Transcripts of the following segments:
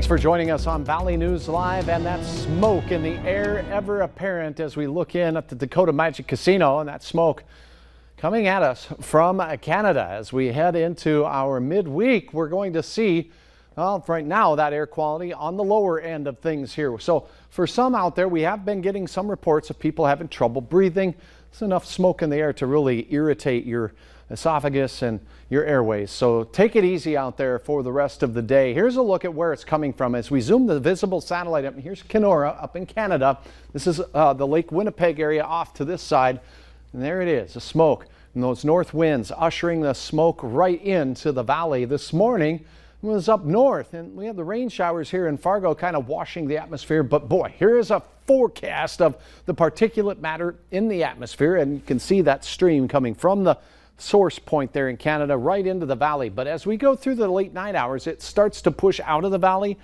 Thanks for joining us on Valley News Live. And that smoke in the air ever apparent as we look in at the Dakota Magic Casino, and that smoke coming at us from Canada. As we head into our midweek, we're going to see, well, right now, that air quality on the lower end of things here. So for some out there, we have been getting some reports of people having trouble breathing. There's enough smoke in the air to really irritate your esophagus and your airways. So take it easy out there for the rest of the day. Here's a look at where it's coming from as we zoom the visible satellite up. Here's Kenora up in Canada. This is the Lake Winnipeg area off to this side. And there it is, the smoke. And those north winds ushering the smoke right into the valley. This morning it was up north, and we have the rain showers here in Fargo kind of washing the atmosphere. But boy, here is a forecast of the particulate matter in the atmosphere. And you can see that stream coming from the source point there in Canada right into the valley. But as we go through the late night hours, it starts to push out of the valley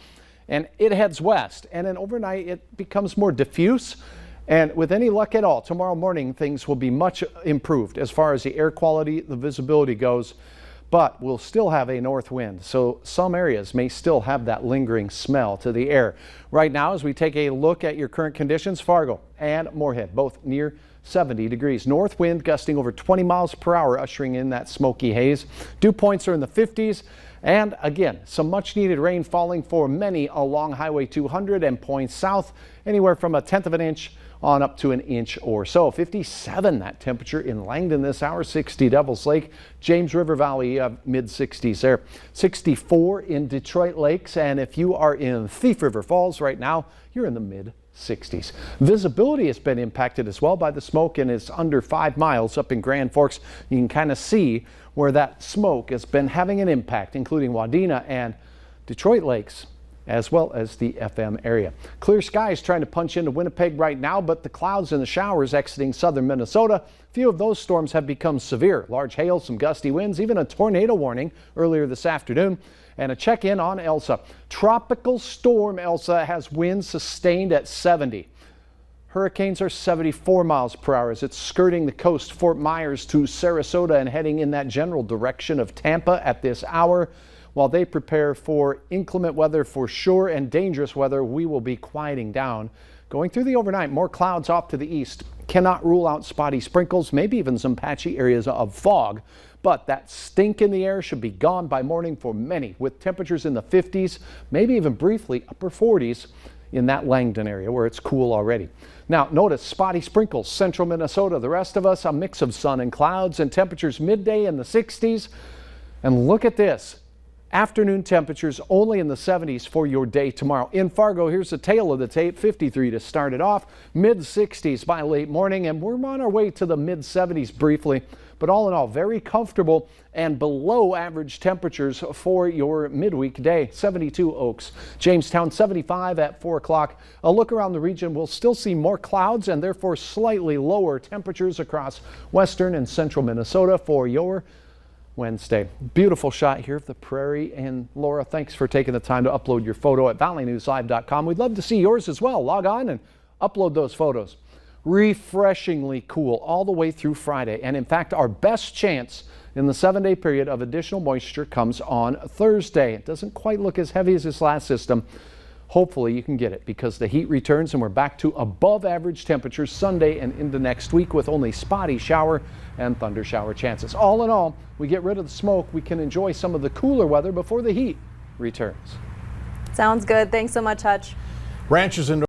and it heads west. And then overnight it becomes more diffuse. And with any luck at all, tomorrow morning things will be much improved as far as the air quality, the visibility goes. But we'll still have a north wind, so some areas may still have that lingering smell to the air. Right now, as we take a look at your current conditions, Fargo and Moorhead, both near 70 degrees. North wind gusting over 20 miles per hour, ushering in that smoky haze. Dew points are in the 50s. And again, some much needed rain falling for many along Highway 200 and points south, anywhere from 1/10 of an inch on up to an inch or so. 57 that temperature in Langdon this hour, 60 Devils Lake, James River Valley, mid 60s there. 64 in Detroit Lakes, and if you are in Thief River Falls right now, you're in the mid 60s. Visibility has been impacted as well by the smoke, and it's under 5 miles up in Grand Forks. You can kind of see where that smoke has been having an impact, including Wadena and Detroit Lakes, as well as the FM area. Clear skies trying to punch into Winnipeg right now, but the clouds and the showers exiting southern Minnesota. A few of those storms have become severe. Large hail, some gusty winds, even a tornado warning earlier this afternoon. And a check-in on Elsa. Tropical storm Elsa has winds sustained at 70. Hurricanes are 74 miles per hour as it's skirting the coast, Fort Myers to Sarasota, and heading in that general direction of Tampa at this hour. While they prepare for inclement weather for sure and dangerous weather, we will be quieting down. Going through the overnight, more clouds off to the east. Cannot rule out spotty sprinkles, maybe even some patchy areas of fog. But that stink in the air should be gone by morning for many, with temperatures in the 50s, maybe even briefly upper 40s in that Langdon area where it's cool already. Now notice spotty sprinkles, central Minnesota. The rest of us, a mix of sun and clouds, and temperatures midday in the 60s. And look at this. Afternoon temperatures only in the 70s for your day tomorrow. In Fargo, here's the tail of the tape, 53 to start it off, mid 60s by late morning, and we're on our way to the mid 70s briefly. But all in all, very comfortable and below average temperatures for your midweek day. 72 Oaks, Jamestown 75 at 4 o'clock. A look around the region, we'll still see more clouds and therefore slightly lower temperatures across western and central Minnesota for your Wednesday. Beautiful shot here of the prairie. And Laura, thanks for taking the time to upload your photo at valleynewslive.com. We'd love to see yours as well. Log on and upload those photos. Refreshingly cool all the way through Friday. And in fact, our best chance in the 7-day period of additional moisture comes on Thursday. It doesn't quite look as heavy as this last system. Hopefully you can get it because the heat returns and we're back to above average temperatures Sunday and into next week with only spotty shower and thunder shower chances. All in all, we get rid of the smoke. We can enjoy some of the cooler weather before the heat returns. Sounds good. Thanks so much, Hutch. Ranchers in